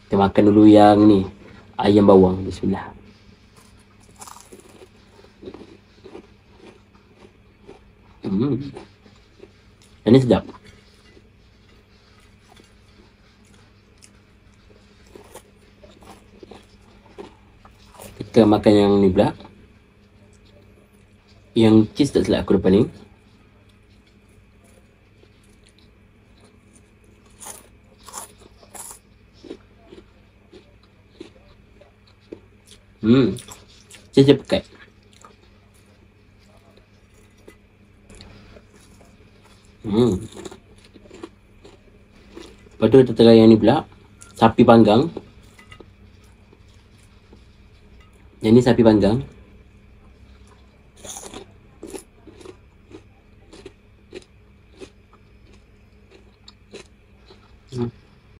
Kita makan dulu yang ni, ayam bawang. Bismillah. Ini sedap. Kita makan yang ni pula. Yang cheese tak silap aku depan ni. Cheese dia pekat. Lepas tu kita try yang ni pula, sapi panggang. Yang ni sapi panggang.